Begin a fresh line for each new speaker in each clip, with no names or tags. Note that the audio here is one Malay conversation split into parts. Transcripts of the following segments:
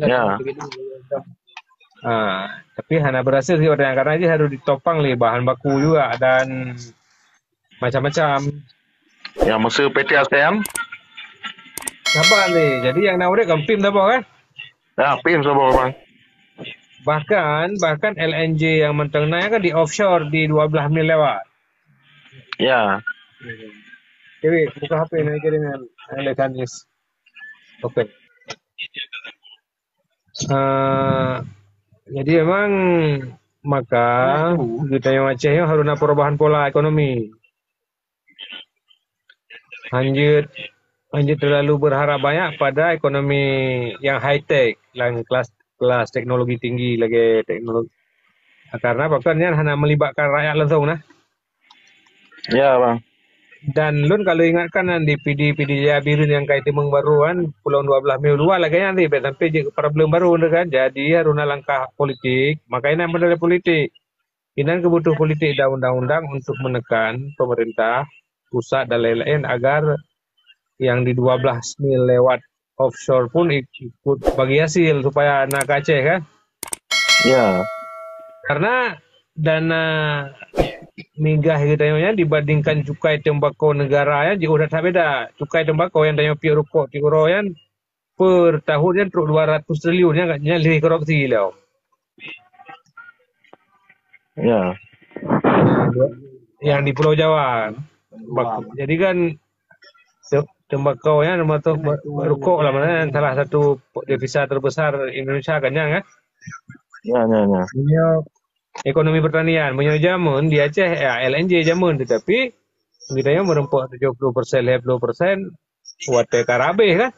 Ya,
Tapi hana berhasil sih orang karena aja harus ditopang nih bahan baku juga dan macam-macam.
ya musuh PT ASEAN.
Apa nih? Jadi yang nawarnya kempim apa kan?
Ya, PIM sama bang.
Bahkan LNG yang mentengnya kan di offshore di 12 mil lewat.
Ya,
Jadi buka HP nih dengan elektronik. Oke. Eh, jadi memang maka kita yang Aceh yang harus ada perubahan pola ekonomi. Lanjut lanjut terlalu berharap banyak pada ekonomi yang high tech, yang kelas kelas teknologi tinggi lagi teknologi. Karena bahkan hanya melibatkan rakyat langsung nah.
ya bang.
Dan Lun kalau ingatkan nanti PD Jaya Birin yang kait timung baruan Pulau 12 Mei dua lagi nanti sampai problem baru kan. Jadi harus langkah politik, makanya benar politik. Ini kebutuhan politik dan undang-undang untuk menekan pemerintah pusat dan lain-lain agar yang di 12 mil lewat offshore pun ikut bagi hasil supaya anak Aceh kan.
Ya,
Karena dana minggah gitu ya dibandingkan cukai tembakau negara ya jauh udah tak beda. Cukai tembakau yang tanya pi rokok ti uroyan per tahunnya truk 200 triliun ya nggak nyali korupsi lah.
ya,
Yang di Pulau Jawa. Jadi kan tembakau ya termasuk rokok lah mana salah satu devisa terbesar Indonesia kan ya kan.
ya.
Punya ekonomi pertanian, punya jamun di Aceh ya LNG jamun tetapi kita yang merempuk 70%, 50% buat karabe kan.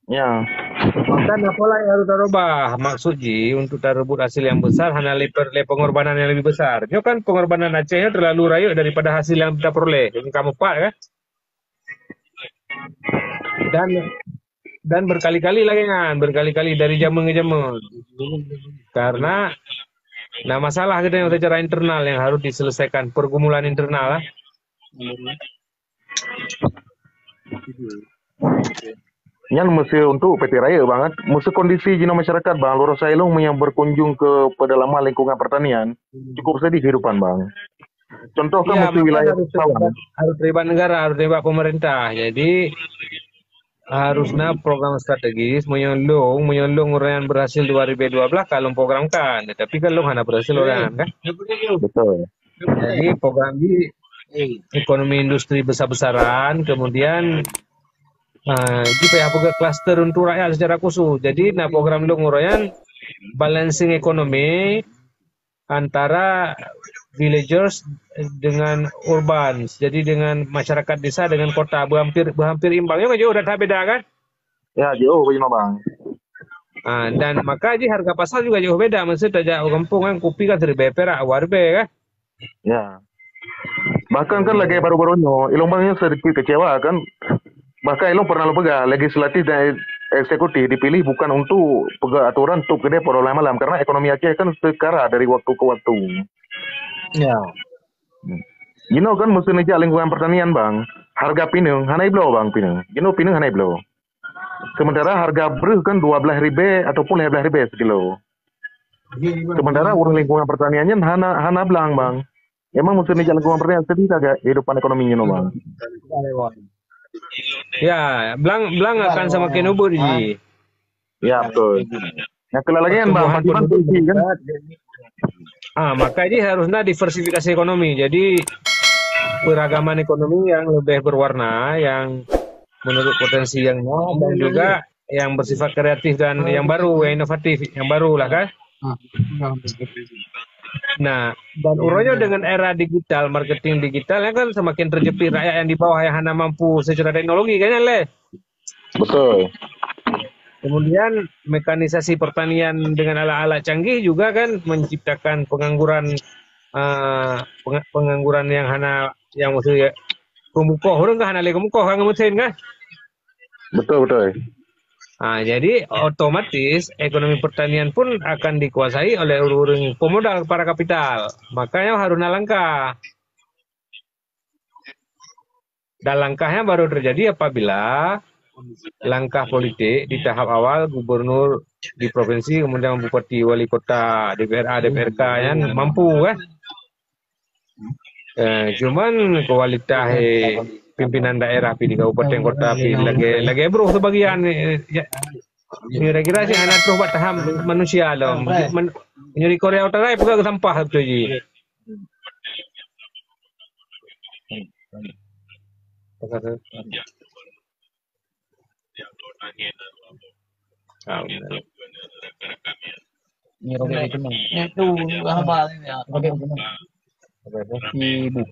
Ya,
Maka apalah yang harus dirubah? Maksud Ji, untuk terebut hasil yang besar, hanya pengorbanan yang lebih besar. Itu kan pengorbanan Acehnya terlalu rayu daripada hasil yang kita peroleh. Ini kamu pak kan? Dan dan berkali-kali lagi kan, berkali-kali dari zaman ke zaman. Karena nah masalah kita yang secara internal yang harus diselesaikan pergumulan internal lah.
Yan mesti untuk PT Raya banget, mesti kondisi jino masyarakat bang, Loro Sailung yang berkunjung ke pedalaman lingkungan pertanian, cukup sedih kehidupan bang. Contoh kan
Iya,
mesti
maka
wilayah sawan.
harus terlibat negara, harus terlibat pemerintah. Jadi harusnya program strategis menyolong orang yang berhasil 2012 kalau programkan. Tapi kalau hanya berhasil orang kan.
Betul.
Jadi program di ekonomi industri besar-besaran, kemudian di PH juga cluster untuk rakyat secara khusus. Jadi nah program lu ngurayan balancing ekonomi antara villagers dengan urban. Jadi dengan masyarakat desa dengan kota hampir imbang. Ya udah tak beda kan?
Ya jauh begini bang.
Dan maka aja harga pasar juga jauh beda. Maksudnya tajak kampung kan kopi kan 1.000 perak warbe kan.
Ya. Bahkan kan lagi baru-barunya, Ilong bangnya sedikit kecewa kan. Bahkan Ilong pernah lepega legislatif dan eksekutif dipilih bukan untuk pegang aturan untuk gede lama malam karena ekonomi Aceh kan sekara dari waktu ke waktu.
Ya.
Kan mesti nejak lingkungan pertanian bang. Harga pinang, hanai belau bang pinang. Pinang hanai belau. Sementara harga beras kan 12.000 ataupun 15.000 sekilo. Sementara urang lingkungan pertaniannya hana hana belang bang. Emang mesti nejak lingkungan pertanian sedih kagak kehidupan ekonominya no bang.
Ya, belang belang akan semakin ubur ji.
Ya betul. Yang kelelagian bang,
Pertumbuhan
pasti kan
penduduk
tinggi kan?
meningkat. Maka ini harusnya diversifikasi ekonomi. Jadi peragaman ekonomi yang lebih berwarna, yang menurut potensi yang mau dan juga yang bersifat kreatif dan yang baru, yang inovatif, yang baru lah kan. Nah, dan urusannya dengan era digital, marketing digital ya kan semakin terjepit rakyat yang di bawah yang hanya mampu secara teknologi kayaknya leh.
Betul.
Kemudian mekanisasi pertanian dengan alat-alat canggih juga kan menciptakan pengangguran yang hanya yang maksudnya kumukoh orang kan hanya lagi kumukoh kan ngemutin kan.
Betul betul.
Jadi otomatis ekonomi pertanian pun akan dikuasai oleh orang pemodal para kapital. Makanya harus langkah. Dan langkahnya baru terjadi apabila langkah politik di tahap awal gubernur di provinsi, kemudian bupati, wali kota, DPRA, DPRK yang mampu kan. Cuman kualitas pimpinan daerah di kabupaten kota lagi bro sebagian ya, kira-kira sih anak terus buat tahap manusia loh. Nyuri Korea Utara juga sampah betul ji.
Ni Robert itu mah. Itu apa ya? Robert sibuk.